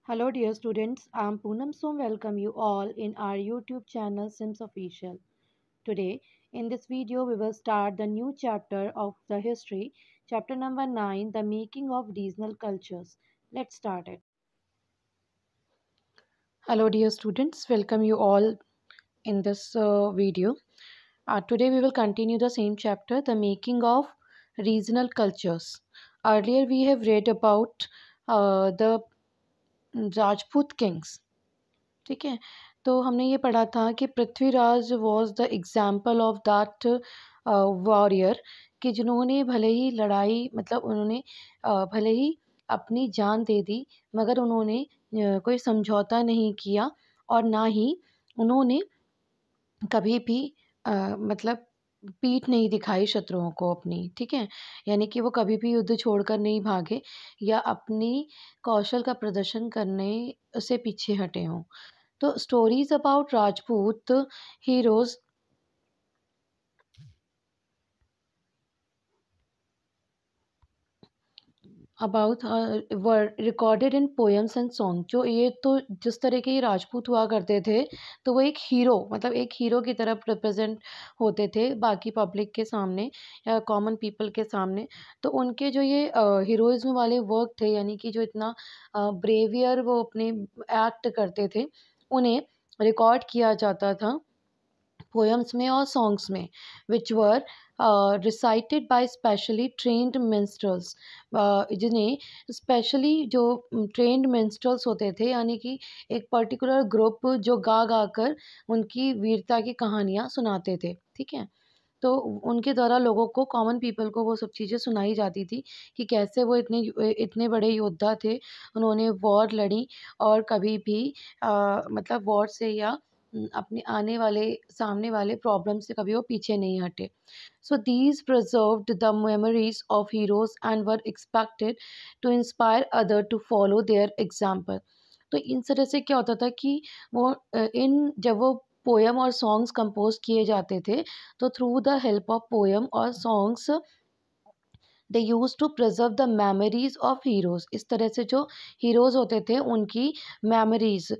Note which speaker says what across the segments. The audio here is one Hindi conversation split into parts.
Speaker 1: Hello, dear students. I'm Poonam Som. Welcome you all in our YouTube channel Sims Official. Today, in this video, we will start the new chapter of the history, chapter number 9, the making of regional cultures. Let's start it. Hello, dear students. Welcome you all in this video. Today, we will continue the same chapter, the making of regional cultures. Earlier, we have read about the Rajput kings. ठीक है। तो हमने ये पढ़ा था कि Prithviraj was the example of that warrior कि जिन्होंने भले ही लड़ाई मतलब उन्होंने भले ही अपनी जान दे दी मगर उन्होंने कोई समझौता नहीं किया और ना ही उन्होंने कभी भी मतलब पीठ नहीं दिखाई शत्रुओं को अपनी, ठीक है। यानी कि वो कभी भी युद्ध छोड़कर नहीं भागे या अपनी कौशल का प्रदर्शन करने से पीछे हटे हों। तो stories about Rajput heroes about were recorded in poems and song. जो ये तो जिस तरह के ये राजपूत हुआ करते थे तो वो एक हीरो मतलब एक हीरो की तरह रिप्रेजेंट होते थे बाकी पब्लिक के सामने या कॉमन पीपल के सामने। तो उनके जो ये हीरोइज्म वाले वर्क थे यानी कि जो इतना ब्रेवियर वो अपने एक्ट करते थे उन्हें रिकॉर्ड किया जाता था पोएम्स में और सॉन्ग्स में विच वर रिसाइटेड बाय स्पेशली ट्रेंड मिन्स्ट्रल्स। जिन्हें स्पेशली जो ट्रेंड मिन्स्ट्रल्स होते थे यानी कि एक पर्टिकुलर ग्रुप जो गा गा कर उनकी वीरता की कहानियाँ सुनाते थे, ठीक है। तो उनके द्वारा लोगों को कॉमन पीपल को वो सब चीज़ें सुनाई जाती थी कि कैसे वो इतने बड़े योद्धा थे। उन्होंने वॉर लड़ी और कभी भी मतलब वॉर से या अपने आने वाले सामने वाले प्रॉब्लम से कभी वो पीछे नहीं हटे। So these preserved the memories of heroes and were expected to inspire other to follow their example. तो इन तरह से क्या होता था कि वो इन जब वो पोएम और सॉन्ग्स कंपोज किए जाते थे तो through the help of poem और songs they use to preserve the memories of heroes. इस तरह से जो हीरोज़ होते थे उनकी मेमोरीज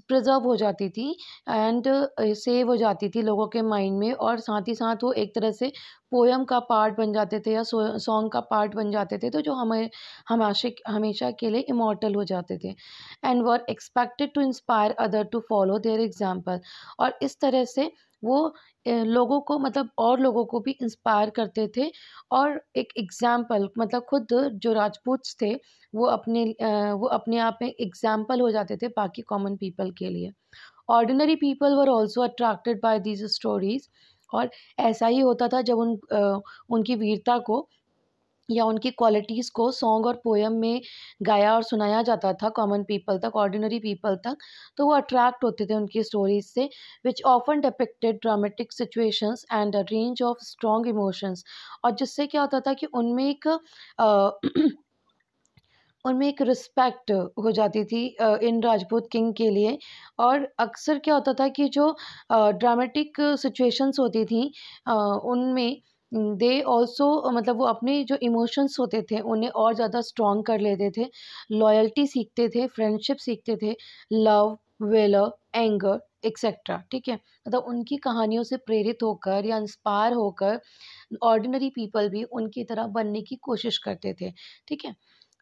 Speaker 1: प्रिजर्व हो जाती थी एंड सेव हो जाती थी लोगों के माइंड में और साथ ही साथ वो एक तरह से पोएम का पार्ट बन जाते थे या सॉन्ग का पार्ट बन जाते थे तो जो हमें हमेशा हमेशा के लिए इमॉर्टल हो जाते थे and were expected to inspire other to follow their example. और इस तरह से वो लोगों को मतलब और लोगों को भी इंस्पायर करते थे और एक एग्जाम्पल मतलब खुद जो राजपूत्स थे वो अपने आप में एग्जाम्पल हो जाते थे बाकी कॉमन पीपल के लिए। Ordinary people were also attracted by these stories. और ऐसा ही होता था जब उनकी वीरता को या उनकी क्वालिटीज़ को सॉन्ग और पोएम में गाया और सुनाया जाता था कॉमन पीपल तक ऑर्डिनरी पीपल तक तो वो अट्रैक्ट होते थे उनकी स्टोरीज से which often depicted dramatic situations and a range of strong emotions. और जिससे क्या होता था कि उनमें एक रिस्पेक्ट हो जाती थी इन राजपूत किंग के लिए। और अक्सर क्या होता था कि जो ड्रामेटिक सिचुएशंस होती थी उनमें दे ऑल्सो मतलब वो अपने जो इमोशंस होते थे उन्हें और ज़्यादा स्ट्रॉन्ग कर लेते थे। लॉयल्टी सीखते थे, फ्रेंडशिप सीखते थे, लव, वेलर, एंगर एक्सेट्रा, ठीक है। मतलब उनकी कहानियों से प्रेरित होकर या इंस्पायर होकर ऑर्डिनरी पीपल भी उनकी तरह बनने की कोशिश करते थे, ठीक है।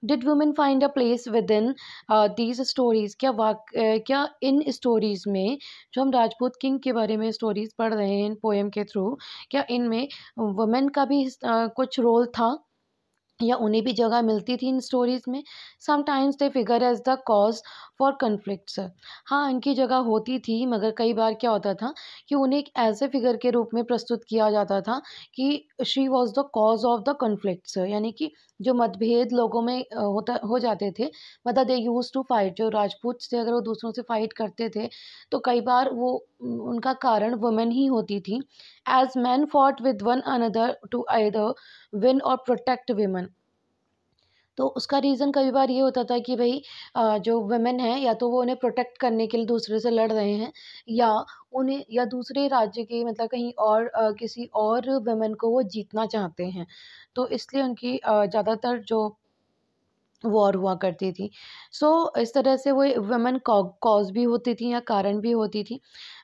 Speaker 1: Did women find a place with in these stories. क्या इन स्टोरीज में जो हम राजपूत किंग के बारे में स्टोरीज पढ़ रहे हैं इन पोएम के थ्रू क्या इनमें वुमेन का भी कुछ रोल था या उन्हें भी जगह मिलती थी इन स्टोरीज़ में। Sometimes they figure as the cause for conflicts. हाँ, इनकी जगह होती थी मगर कई बार क्या होता था कि उन्हें एक ऐसे फिगर के रूप में प्रस्तुत किया जाता था कि she was the cause of the conflicts. यानी कि जो मतभेद लोगों में हो जाते थे मतलब दे यूज टू फाइट। जो राजपूत थे अगर वो दूसरों से फाइट करते थे तो कई बार वो उनका कारण वुमेन ही होती थी। As man fought with one another to either win or protect women. तो उसका रीज़न कई बार ये होता था कि भई जो वुमेन हैं या तो वो उन्हें प्रोटेक्ट करने के लिए दूसरे से लड़ रहे हैं या उन्हें या दूसरे राज्य के मतलब कहीं और किसी और वुमेन को वो जीतना चाहते हैं। तो इसलिए उनकी ज़्यादातर जो वॉर हुआ करती थी। सो इस तरह से वो वुमेन कॉज भी होती थी या कारण भी होती थी।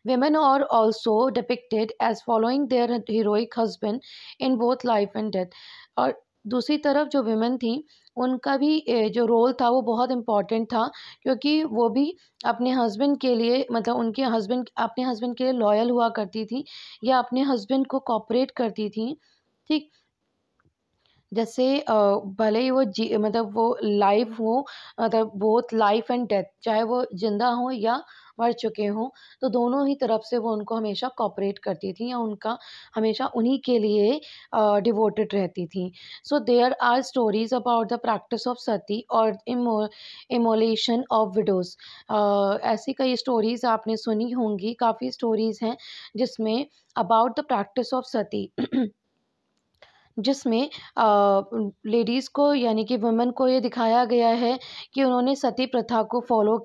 Speaker 1: women are also depicted as following their heroic husband in both life and death। और दूसरी तरफ जो women थी उनका भी जो रोल था वो बहुत इम्पोर्टेंट था, क्योंकि वो भी अपने हस्बैंड के लिए, मतलब उनके हस्बैंड अपने हस्बैंड के लिए लॉयल हुआ करती थी या अपने हस्बैंड को कोऑपरेट करती थी। ठीक, जैसे भले ही वो जी मतलब वो लाइव हो, मतलब बोथ लाइफ एंड डेथ, चाहे वो ज़िंदा हों या मर चुके हों, तो दोनों ही तरफ से वो उनको हमेशा कोऑपरेट करती थी या उनका हमेशा उन्हीं के लिए डिवोटेड रहती थी। So there are stories about the practice of sati और इमोलेशन ऑफ विडोज़। ऐसी कई स्टोरीज़ आपने सुनी होंगी, काफ़ी स्टोरीज़ हैं जिसमें अबाउट द प्रैक्टिस ऑफ सती जिसमें लेडीज़ को यानी कि वुमेन को ये दिखाया गया है कि उन्होंने सती प्रथा को फ़ॉलो अप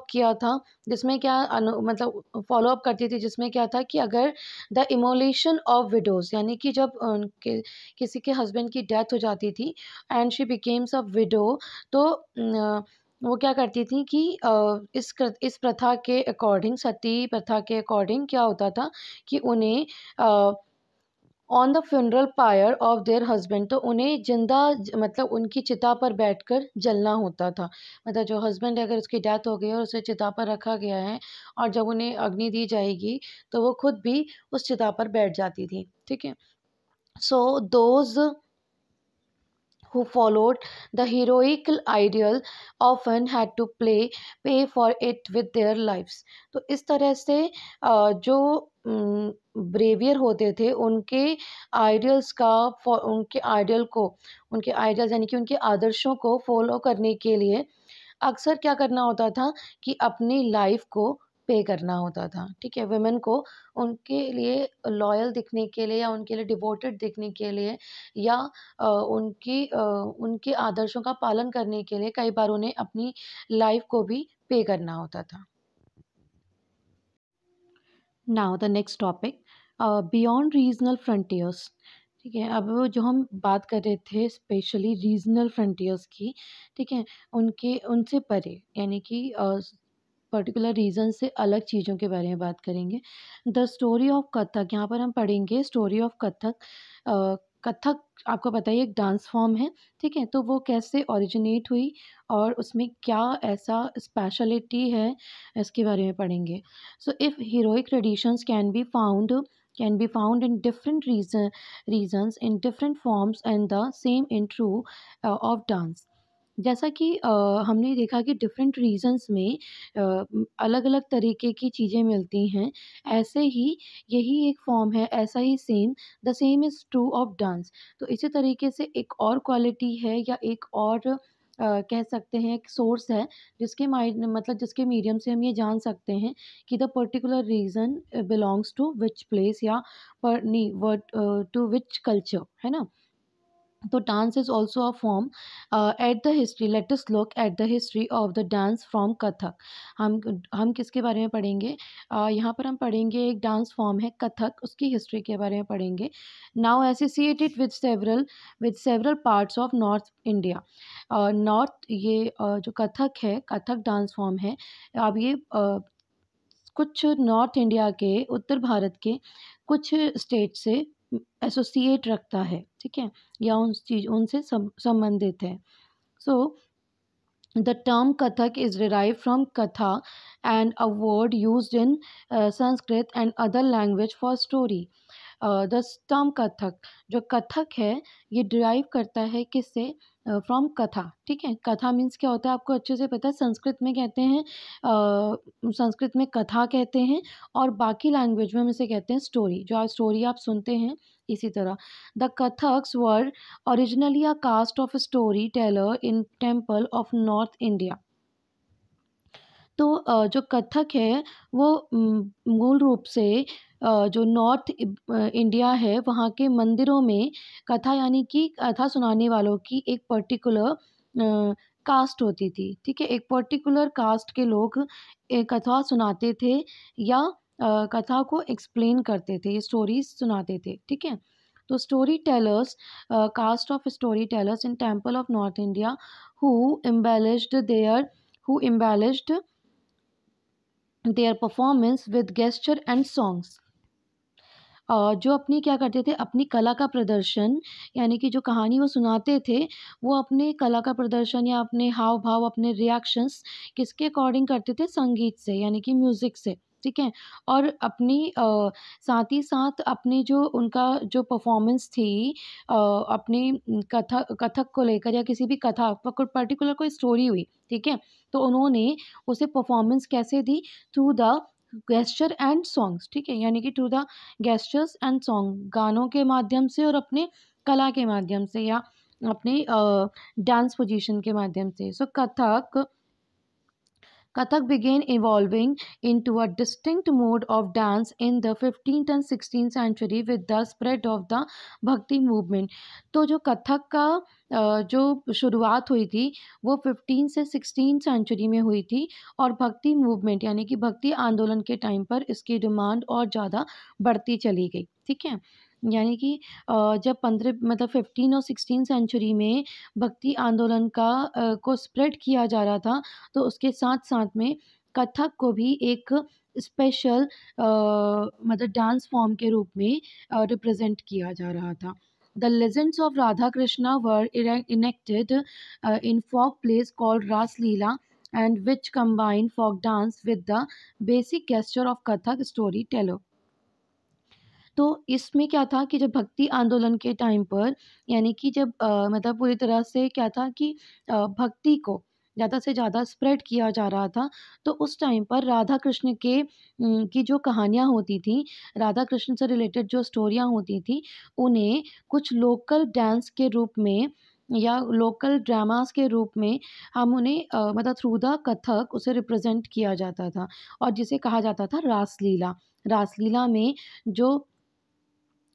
Speaker 1: किया था, जिसमें क्या मतलब फ़ॉलो अप करती थी, जिसमें क्या था कि अगर द इमोलेशन ऑफ विडोज़, यानी कि जब उनके किसी के हस्बैंड की डेथ हो जाती थी and she becomes a window, तो वो क्या करती थी कि इस प्रथा के अकॉर्डिंग, सती प्रथा के अकॉर्डिंग क्या होता था कि उन्हें on the funeral pyre of their husband, तो उन्हें जिंदा मतलब उनकी चिता पर बैठकर जलना होता था। मतलब जो हस्बैंड अगर उसकी डेथ हो गई है और उसे चिता पर रखा गया है और जब उन्हें अग्नि दी जाएगी तो वो खुद भी उस चिता पर बैठ जाती थी। ठीक है, so those who followed the heroic ideal often had to pay for it with their lives। तो इस तरह से जो ब्रेवियर होते थे उनके आइडियल्स का उनके आइडियल्स यानी कि उनके आदर्शों को फॉलो करने के लिए अक्सर क्या करना होता था कि अपनी लाइफ को पे करना होता था। ठीक है, वुमेन को उनके लिए लॉयल दिखने के लिए या उनके लिए डिवोटेड दिखने के लिए या उनके आदर्शों का पालन करने के लिए कई बार उन्हें अपनी लाइफ को भी पे करना होता था। Now the next topic, beyond regional frontiers. ठीक है, अब वो जो हम बात कर रहे थे स्पेशली रीजनल फ्रंटियर्स की, ठीक है, उनके उनसे परे यानी कि पर्टिकुलर रीज़न से अलग चीज़ों के बारे में बात करेंगे। द स्टोरी ऑफ कथक, यहाँ पर हम पढ़ेंगे स्टोरी ऑफ कथक। कथक आपको पता ही एक डांस फॉर्म है, ठीक है? तो वो कैसे ओरिजिनेट हुई और उसमें क्या ऐसा स्पेशलिटी है, इसके बारे में पढ़ेंगे। So if heroic traditions can be found in different regions in different forms and the same in true of dance. जैसा कि हमने देखा कि डिफरेंट रीजन्स में अलग-अलग तरीके की चीज़ें मिलती हैं, ऐसे ही यही एक फॉर्म है, ऐसा ही same the same is true of dance. तो इसी तरीके से एक और क्वालिटी है या एक और कह सकते हैं एक सोर्स है जिसके मीडियम से हम ये जान सकते हैं कि the particular reason belongs to which place या पर नहीं व्हाट टू व्हिच कल्चर, है ना? तो dance is also a form. At the history let us look at the history of the dance from Kathak. हम किसके बारे में पढ़ेंगे? यहाँ पर हम पढ़ेंगे एक डांस फॉर्म है कथक, उसकी हिस्ट्री के बारे में पढ़ेंगे। Now associated with several parts of north India. North ये जो कथक है, कथक डांस फॉर्म है। अब ये कुछ नॉर्थ इंडिया के, उत्तर भारत के कुछ स्टेट से एसोसिएट रखता है, ठीक है? या उनसे संबंधित है। So the term Kathak is derived from katha and a word used in Sanskrit and other language for story. The term Kathak, जो कथक है ये डिराइव करता है किससे? फ्रॉम कथा, ठीक है? कथा मीन्स क्या होता है आपको अच्छे से पता है, संस्कृत में कहते हैं संस्कृत में कथा कहते हैं और बाकी लैंग्वेज में हम इसे कहते हैं स्टोरी। जो आप स्टोरी आप सुनते हैं इसी तरह। The Kathaks were originally a caste of story teller in temple of north India. तो जो कथक है वो मूल रूप से जो नॉर्थ इंडिया है वहाँ के मंदिरों में कथा यानी कि कथा सुनाने वालों की एक पर्टिकुलर कास्ट होती थी, ठीक है? एक पर्टिकुलर कास्ट के लोग कथा सुनाते थे या कथा को एक्सप्लेन करते थे, स्टोरीज सुनाते थे, ठीक है? तो story tellers, caste of story tellers in temple of north India who embellished their who embellished their performance with gesture and songs। जो अपनी क्या करते थे, अपनी कला का प्रदर्शन, यानी कि जो कहानी वो सुनाते थे, वो अपने कला का प्रदर्शन या अपने हाव भाव, अपने रिएक्शंस किसके अकॉर्डिंग करते थे, संगीत से, यानी कि म्यूज़िक से, ठीक है। और अपनी साथ ही साथ अपनी जो उनका जो परफॉर्मेंस थी, अपनी कथक को लेकर या किसी भी कथा पर्टिकुलर कोई स्टोरी हुई, ठीक है, तो उन्होंने उसे परफॉर्मेंस कैसे दी, through the gesture and songs, ठीक है, यानी कि through the gestures and song, गानों के माध्यम से और अपने कला के माध्यम से या अपने डांस पोजीशन के माध्यम से। सो Kathak began evolving into a distinct mode of dance in the 15th and 16th century with the spread of the भक्ति movement। तो जो कथक का जो शुरुआत हुई थी वो 15 से 16 सेंचुरी में हुई थी, और भक्ति मूवमेंट यानी कि भक्ति आंदोलन के टाइम पर इसकी डिमांड और ज़्यादा बढ़ती चली गई, ठीक है। यानी कि जब 15 मतलब 15 और 16 सेंचुरी में भक्ति आंदोलन का को स्प्रेड किया जा रहा था, तो उसके साथ-साथ में कथक को भी एक स्पेशल मतलब डांस फॉर्म के रूप में रिप्रेज़ेंट किया जा रहा था। The legends of Radha Krishna were enacted in folk plays called Ras Leela, and which combine folk dance with the basic gesture of Kathak storyteller। तो इसमें क्या था कि जब भक्ति आंदोलन के टाइम पर, यानी कि जब मतलब पूरी तरह से क्या था कि भक्ति को ज़्यादा से ज़्यादा स्प्रेड किया जा रहा था, तो उस टाइम पर राधा कृष्ण के की जो कहानियाँ होती थी, राधा कृष्ण से रिलेटेड जो स्टोरियाँ होती थी, उन्हें कुछ लोकल डांस के रूप में या लोकल ड्रामास के रूप में हम उन्हें मतलब थ्रू द कथक उसे रिप्रेजेंट किया जाता था, और जिसे कहा जाता था रासलीला। रासलीला में जो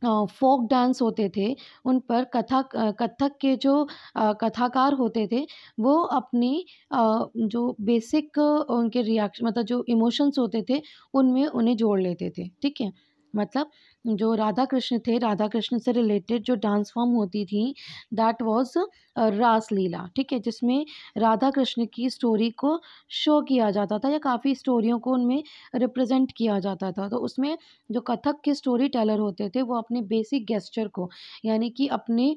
Speaker 1: फ़ोक डांस होते थे, उन पर कथक के जो कथाकार होते थे, वो अपनी जो बेसिक उनके मतलब जो इमोशंस होते थे, उनमें उन्हें जोड़ लेते थे, ठीक है। मतलब जो राधा कृष्ण थे, राधा कृष्ण से रिलेटेड जो डांस फ़ॉर्म होती थी, दैट वाज़ रास लीला, ठीक है, जिसमें राधा कृष्ण की स्टोरी को शो किया जाता था या काफ़ी स्टोरियों को उनमें रिप्रेज़ेंट किया जाता था। तो उसमें जो कथक के स्टोरी टेलर होते थे, वो अपने बेसिक गेस्चर को, यानी कि अपने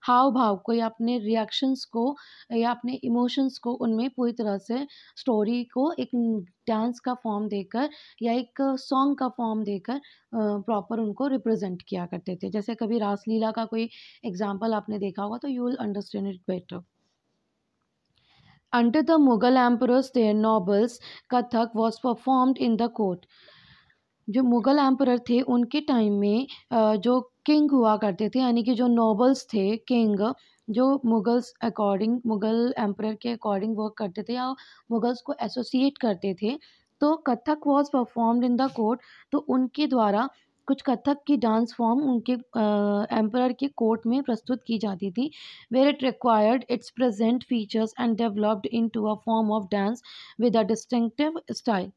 Speaker 1: हाव भाव को या अपने रिएक्शंस को या अपने इमोशंस को उनमें पूरी तरह से स्टोरी को एक डांस का फॉर्म देकर या एक सॉन्ग का फॉर्म देकर प्रॉपर उनको रिप्रेजेंट किया करते थे। जैसे कभी रासलीला का कोई एग्जाम्पल आपने देखा होगा, तो you will understand it better. Under the Mughal emperors, their nobles, Kathak was performed in the court। जो मुग़ल एम्परर थे उनके टाइम में जो किंग हुआ करते थे, यानी कि जो नोबल्स थे, किंग, जो मुग़ल एम्परर के अकॉर्डिंग वर्क करते थे या मुग़ल्स को एसोसिएट करते थे, तो Kathak was performed in the court. तो उनके द्वारा कुछ कथक की डांस फॉर्म उनके एम्परर के कोर्ट में प्रस्तुत की जाती थी, where it required its present features and developed into a form of dance with a distinctive style.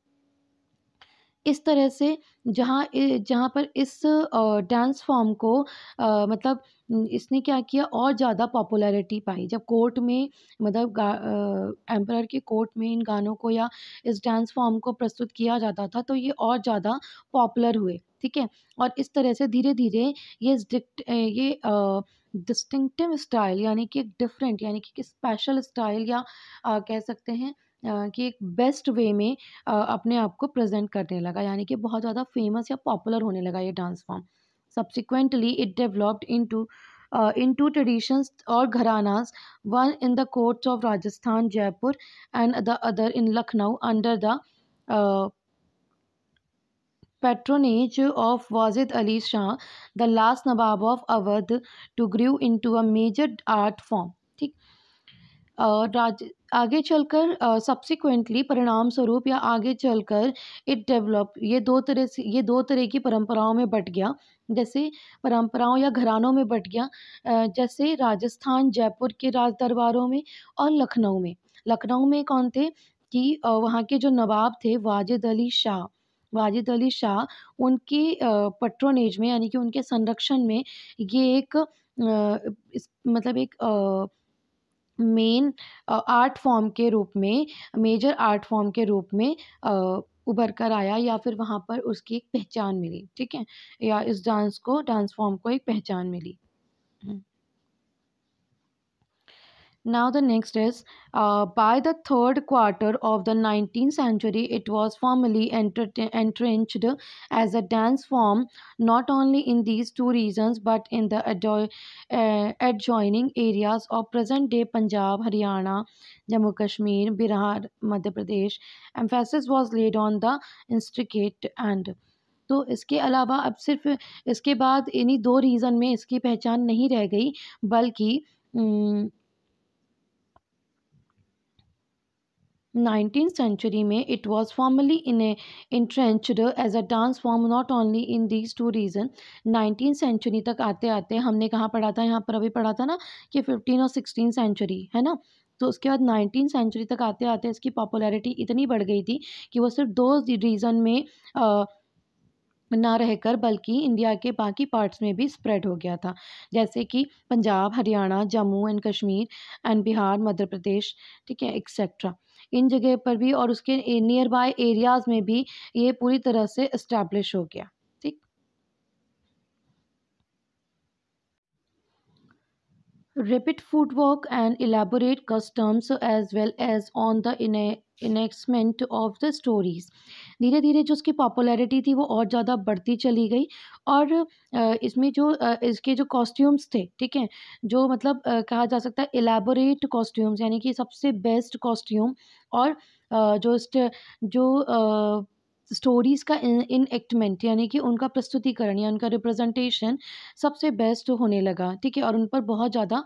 Speaker 1: इस तरह से जहाँ पर इस डांस फॉर्म को मतलब इसने क्या किया, और ज़्यादा पॉपुलैरिटी पाई। जब कोर्ट में मतलब एम्परर के कोर्ट में इन गानों को या इस डांस फॉर्म को प्रस्तुत किया जाता था, तो ये और ज़्यादा पॉपुलर हुए, ठीक है। और इस तरह से धीरे-धीरे ये डिस्टिंक्टिव स्टाइल, यानी कि एक डिफरेंट, यानी कि स्पेशल स्टाइल या कह सकते हैं कि एक बेस्ट वे में अपने आप को प्रेज़ेंट करने लगा, यानी कि बहुत ज़्यादा फ़ेमस या पॉपुलर होने लगा ये dance form. Subsequently it developed into traditions or gharanas, one in the courts of Rajasthan, Jaipur, and the other in Lucknow under the uh, patronage of Wazid Ali Shah, the last Nawab of Awadh, to grew into a major art form। ठीक, राज आगे चलकर सब्सिक्वेंटली परिणाम स्वरूप या आगे चलकर इट डेवलप, ये दो तरह की परंपराओं में बँट गया। जैसे परंपराओं या घरानों में बँट गया, जैसे राजस्थान, जयपुर के राज दरबारों में और लखनऊ में। लखनऊ में कौन थे कि वहाँ के जो नवाब थे वाजिद अली शाह, वाजिद अली शाह, उनकी पैट्रोनेज में यानी कि उनके संरक्षण में ये एक मतलब एक मेन आर्ट फॉर्म के रूप में, मेजर आर्ट फॉर्म के रूप में उभर कर आया, या फिर वहाँ पर उसकी एक पहचान मिली, ठीक है? या इस डांस फॉर्म को एक पहचान मिली। Now the next is, by the third quarter of the 19th century, it was formally entrenched as a dance form not only in these two regions but in the adjoining areas of present-day Punjab, Haryana, Jammu Kashmir, Bihar, Madhya Pradesh. Emphasis was laid on the intricate and तो इसके अलावा अब सिर्फ इसके बाद इन्हीं दो रीज़न में इसकी पहचान नहीं रह गई, बल्कि 19th century में it was formally entrenched as a dance form not only in these two regions. 19th century तक आते आते हमने कहाँ पढ़ा था, यहाँ पर अभी पढ़ा था ना कि 15 और 16 सेंचुरी है ना, तो उसके बाद 19th सेंचुरी तक आते आते इसकी पॉपुलैरिटी इतनी बढ़ गई थी कि वो सिर्फ दो रीजन में ना रहकर बल्कि इंडिया के बाकी पार्ट्स में भी स्प्रेड हो गया था, जैसे कि पंजाब, हरियाणा, जम्मू एंड कश्मीर एंड बिहार, मध्य प्रदेश, ठीक है, एक्सेट्रा। इन जगह पर भी और उसके नियर बाय एरियाज़ में भी ये पूरी तरह से इस्टेब्लिश हो गया, ठीक। Rapid footwork and elaborate customs as well as on the enactment of the stories. धीरे धीरे जो उसकी पॉपुलैरिटी थी वो और ज़्यादा बढ़ती चली गई, और इसमें जो इसके जो कॉस्ट्यूम्स थे, ठीक है, जो मतलब कहा जा सकता है एलैबोरेट कॉस्ट्यूम्स, यानी कि सबसे बेस्ट कॉस्ट्यूम, और जो स्टोरीज़ का इनएक्टमेंट यानी कि उनका प्रस्तुतिकरण या उनका रिप्रेजेंटेशन सबसे बेस्ट होने लगा, ठीक है, और उन पर बहुत ज़्यादा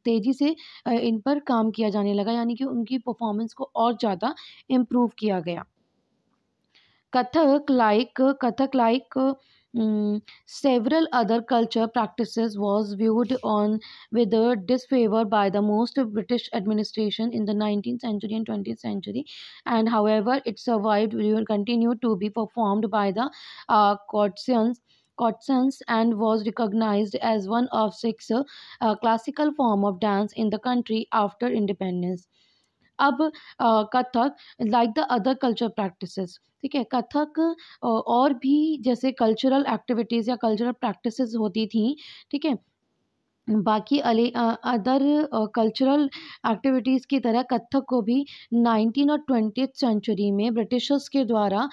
Speaker 1: तेज़ी से इन पर काम किया जाने लगा, यानी कि उनकी परफॉर्मेंस को और ज़्यादा इम्प्रूव किया गया। Kathak like several other culture practices was viewed on with disfavor by the most British administration in the 19th century and 20th century, and however it survived and continued to be performed by the courtesans and was recognized as one of six classical form of dance in the country after independence. अब Kathak like the other culture practices, ठीक है, कथक और भी जैसे कल्चरल एक्टिविटीज़ या कल्चरल प्रैक्टिसेस होती थी, ठीक है, बाकी अदर कल्चरल एक्टिविटीज़ की तरह कथक को भी 19 और 20th सेंचुरी में ब्रिटिशर्स के द्वारा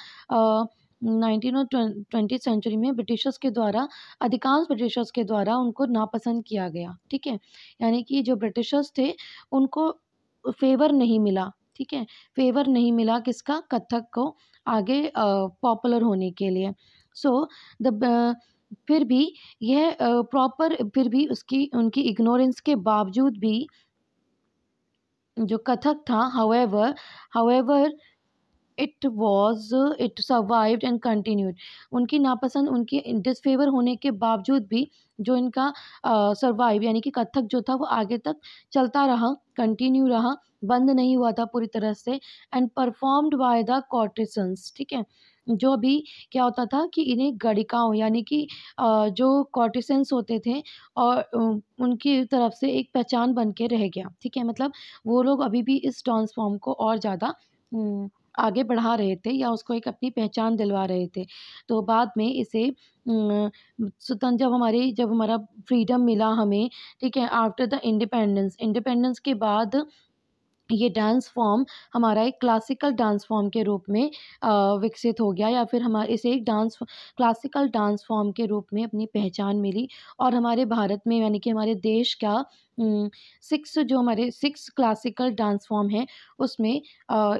Speaker 1: 19 और 20th सेंचुरी में ब्रिटिशर्स के द्वारा अधिकांश ब्रिटिशर्स के द्वारा उनको नापसंद किया गया, ठीक है, यानी कि जो ब्रिटिशर्स थे उनको फेवर नहीं मिला, ठीक है, फेवर नहीं मिला किसका, कथक को आगे पॉपुलर होने के लिए। सो द फिर भी यह प्रॉपर फिर भी उसकी उनकी इग्नोरेंस के बावजूद भी जो कथक था, however it survived and continued. उनकी नापसंद, उनकी डिसफेवर होने के बावजूद भी जो इनका सर्वाइव यानी कि कथक जो था वो आगे तक चलता रहा, कंटिन्यू रहा, बंद नहीं हुआ था पूरी तरह से, एंड परफॉर्म्ड बाय द कॉर्टिसंस, ठीक है, जो भी क्या होता था कि इन्हें गणिकाओं यानी कि जो कॉर्टिसंस होते थे और उनकी तरफ से एक पहचान बन के रह गया, ठीक है, मतलब वो लोग अभी भी इस डांस फॉर्म को और ज़्यादा आगे बढ़ा रहे थे या उसको एक अपनी पहचान दिलवा रहे थे। तो बाद में इसे जब हमारा फ्रीडम मिला हमें, ठीक है, आफ्टर द इंडिपेंडेंस के बाद ये डांस फॉर्म हमारा एक क्लासिकल डांस फॉर्म के रूप में विकसित हो गया, या फिर हमारे इसे एक क्लासिकल डांस फॉर्म के रूप में अपनी पहचान मिली, और हमारे भारत में यानी कि हमारे देश का हमारे 6 क्लासिकल डांस फॉर्म हैं उसमें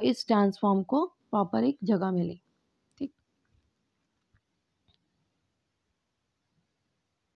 Speaker 1: इस डांस फॉर्म को प्रॉपर एक जगह मिली।